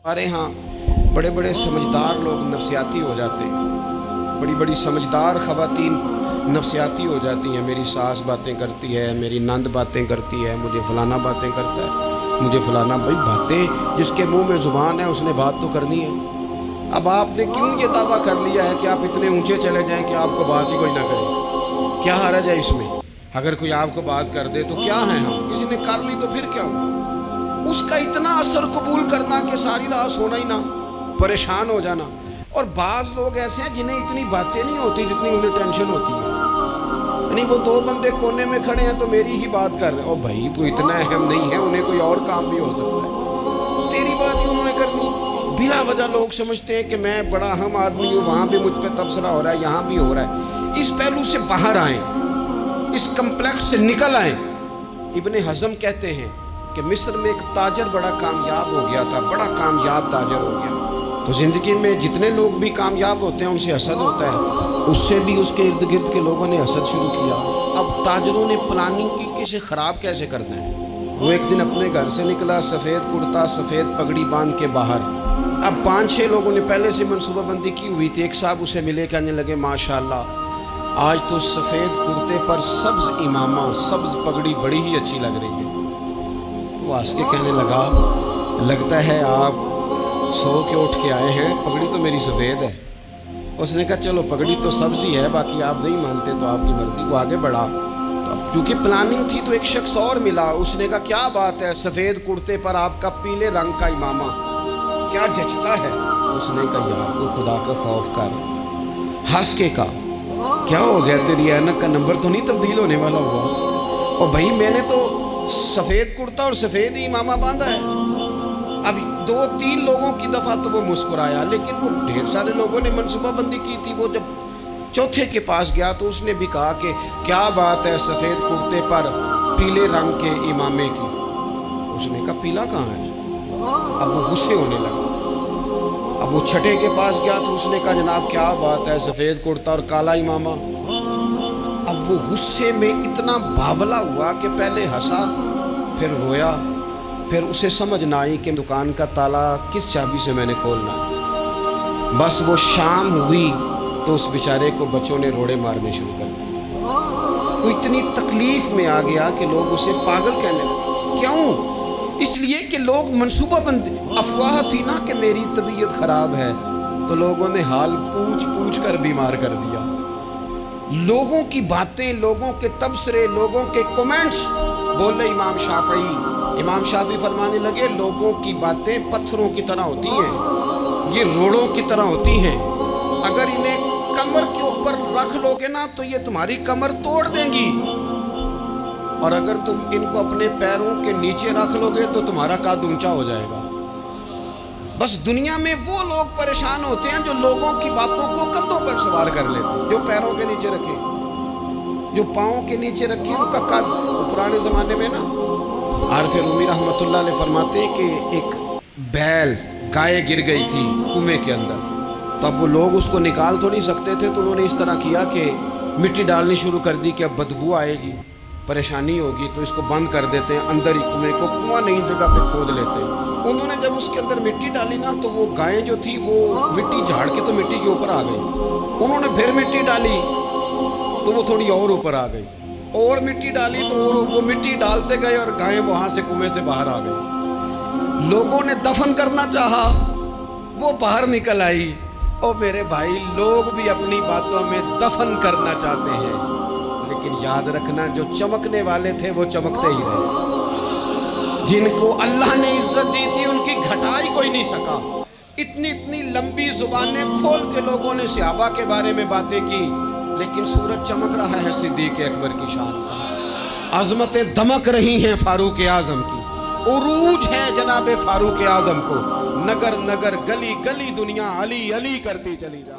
हमारे यहाँ बड़े बड़े समझदार लोग नफसियाती हो जाते हैं, बड़ी बड़ी समझदार ख़वातीन नफसियाती हो जाती हैं। मेरी सास बातें करती है, मेरी नंद बातें करती है, मुझे फ़लाना बातें करता है, मुझे फ़लाना। भाई बातें जिसके मुंह में ज़ुबान है उसने बात तो करनी है। अब आपने क्यों ये दावा कर लिया है कि आप इतने ऊंचे चले जाएं कि आपको बात ही कोई ना करे? क्या हर्ज है इसमें? अगर कोई आपको बात कर दे तो क्या है, हम किसी ने कर ली तो फिर क्या हुआ? उसका इतना असर कबूल करना कि सारी रात सोना ही ना, परेशान हो जाना। और बाज़ लोग ऐसे हैं जिन्हें इतनी बातें नहीं होती जितनी उन्हें टेंशन होती है। यानी वो दो बंदे कोने में खड़े हैं तो मेरी ही बात कर रहे हैं। ओ भाई तू इतना अहम नहीं है, उन्हें कोई और काम भी हो सकता है, तेरी बात ही उन्होंने करनी। बिला वजह लोग समझते हैं कि मैं बड़ा अहम आदमी हूँ, वहाँ भी मुझ पर तबसरा हो रहा है, यहाँ भी हो रहा है। इस पहलू से बाहर आएँ, इस कम्प्लेक्स से निकल आएँ। इब्ने हज़म कहते हैं कि मिस्र में एक ताजर बड़ा कामयाब हो गया था, बड़ा कामयाब ताजर हो गया। तो ज़िंदगी में जितने लोग भी कामयाब होते हैं उनसे हसद होता है, उससे भी उसके इर्द गिर्द के लोगों ने हसद शुरू किया। अब ताजरों ने प्लानिंग की कि इसे ख़राब कैसे करना है। वो एक दिन अपने घर से निकला, सफ़ेद कुर्ता सफ़ेद पगड़ी बांध के बाहर। अब 5-6 लोगों ने पहले से मनसूबाबंदी की हुई थी। एक साहब उसे मिले, कहने लगे माशाल्लाह आज तो सफ़ेद कुर्ते पर सब्ज़ इमामा सब्ज़ पगड़ी बड़ी ही अच्छी लग रही है। तो हंस के कहने लगा, लगता है आप सो के उठ के आए हैं, पगड़ी तो मेरी सफ़ेद है। उसने कहा चलो पगड़ी तो सब्ज़ी है, बाकी आप नहीं मानते तो आपकी मर्ज़ी। वो आगे बढ़ा, तो अब क्योंकि प्लानिंग थी तो एक शख्स और मिला। उसने कहा क्या बात है, सफ़ेद कुर्ते पर आपका पीले रंग का इमामा क्या जचता है। उसने कहा यार को खुदा का खौफ कर। हंस के कहा क्या हो गया, तेरी ऐनक का नंबर तो नहीं तब्दील होने वाला हुआ? और भाई मैंने तो सफ़ेद कुर्ता और सफ़ेद ही इमामा बांधा है। अब 2-3 लोगों की दफ़ा तो वो मुस्कुराया, लेकिन वो ढेर सारे लोगों ने मनसूबाबंदी की थी। वो जब चौथे के पास गया तो उसने भी कहा कि क्या बात है सफ़ेद कुर्ते पर पीले रंग के इमामे की। उसने कहा पीला कहाँ है? अब वो गुस्से होने लगा। अब वो छठे के पास गया तो उसने कहा जनाब क्या बात है सफ़ेद कुर्ता और काला इमामा। अब वो गुस्से में इतना बावला हुआ कि पहले हंसा फिर रोया, फिर उसे समझ ना आई कि दुकान का ताला किस चाबी से मैंने खोलना। बस वो शाम हुई तो उस बेचारे को बच्चों ने रोड़े मारने शुरू कर दिए। वो इतनी तकलीफ़ में आ गया कि लोग उसे पागल कहने लगे। क्यों? इसलिए कि लोग मनसूबाबंदी, अफवाह थी ना कि मेरी तबीयत ख़राब है, तो लोगों ने हाल पूछ पूछ कर बीमार कर दिया। लोगों की बातें, लोगों के तबसरे, लोगों के कमेंट्स। बोले इमाम शाफी फरमाने लगे लोगों की बातें पत्थरों की तरह होती हैं, ये रोड़ों की तरह होती हैं। अगर इन्हें कमर के ऊपर रख लोगे ना तो ये तुम्हारी कमर तोड़ देंगी, और अगर तुम इनको अपने पैरों के नीचे रख लोगे तो तुम्हारा कद ऊंचा हो जाएगा। बस दुनिया में वो लोग परेशान होते हैं जो लोगों की बातों को कंधों पर सवार कर लेते हैं। जो पैरों के नीचे रखे, जो पाँव के नीचे रखे, उनका कद। पुराने ज़माने में ना आरिफ रूमी रहमतुल्लाह अलैह फरमाते हैं कि एक बैल गाय गिर गई थी कुएं के अंदर। तो अब वो लोग उसको निकाल तो नहीं सकते थे, तो उन्होंने इस तरह किया कि मिट्टी डालनी शुरू कर दी कि अब बदबू आएगी, परेशानी होगी, तो इसको बंद कर देते हैं अंदर ही कुएं को, कुआं नई जगह पे खोद लेते हैं। उन्होंने जब उसके अंदर मिट्टी डाली ना तो वो गाय जो थी वो मिट्टी झाड़ के तो मिट्टी के ऊपर आ गई। उन्होंने फिर मिट्टी डाली तो वो थोड़ी और ऊपर आ गई, और मिट्टी डाली तो और वो मिट्टी डालते गए और गाय वहाँ से कुएं से बाहर आ गई। लोगों ने दफन करना चाहा, वो बाहर निकल आई। और मेरे भाई लोग भी अपनी बातों में दफन करना चाहते हैं, लेकिन याद रखना जो चमकने वाले थे वो चमकते ही रहे। जिनको अल्लाह ने इज्जत दी थी उनकी घटाई कोई नहीं सका। इतनी इतनी लंबी जुबानें खोल के लोगों ने सहाबा के बारे में बातें की, लेकिन सूरज चमक रहा है सिद्दीक़ अकबर की शान का। अज़मतें दमक रही हैं फारूक आज़म की, उरूज है जनाब फारूक आज़म को। नगर नगर गली गली दुनिया अली अली करती चली जा।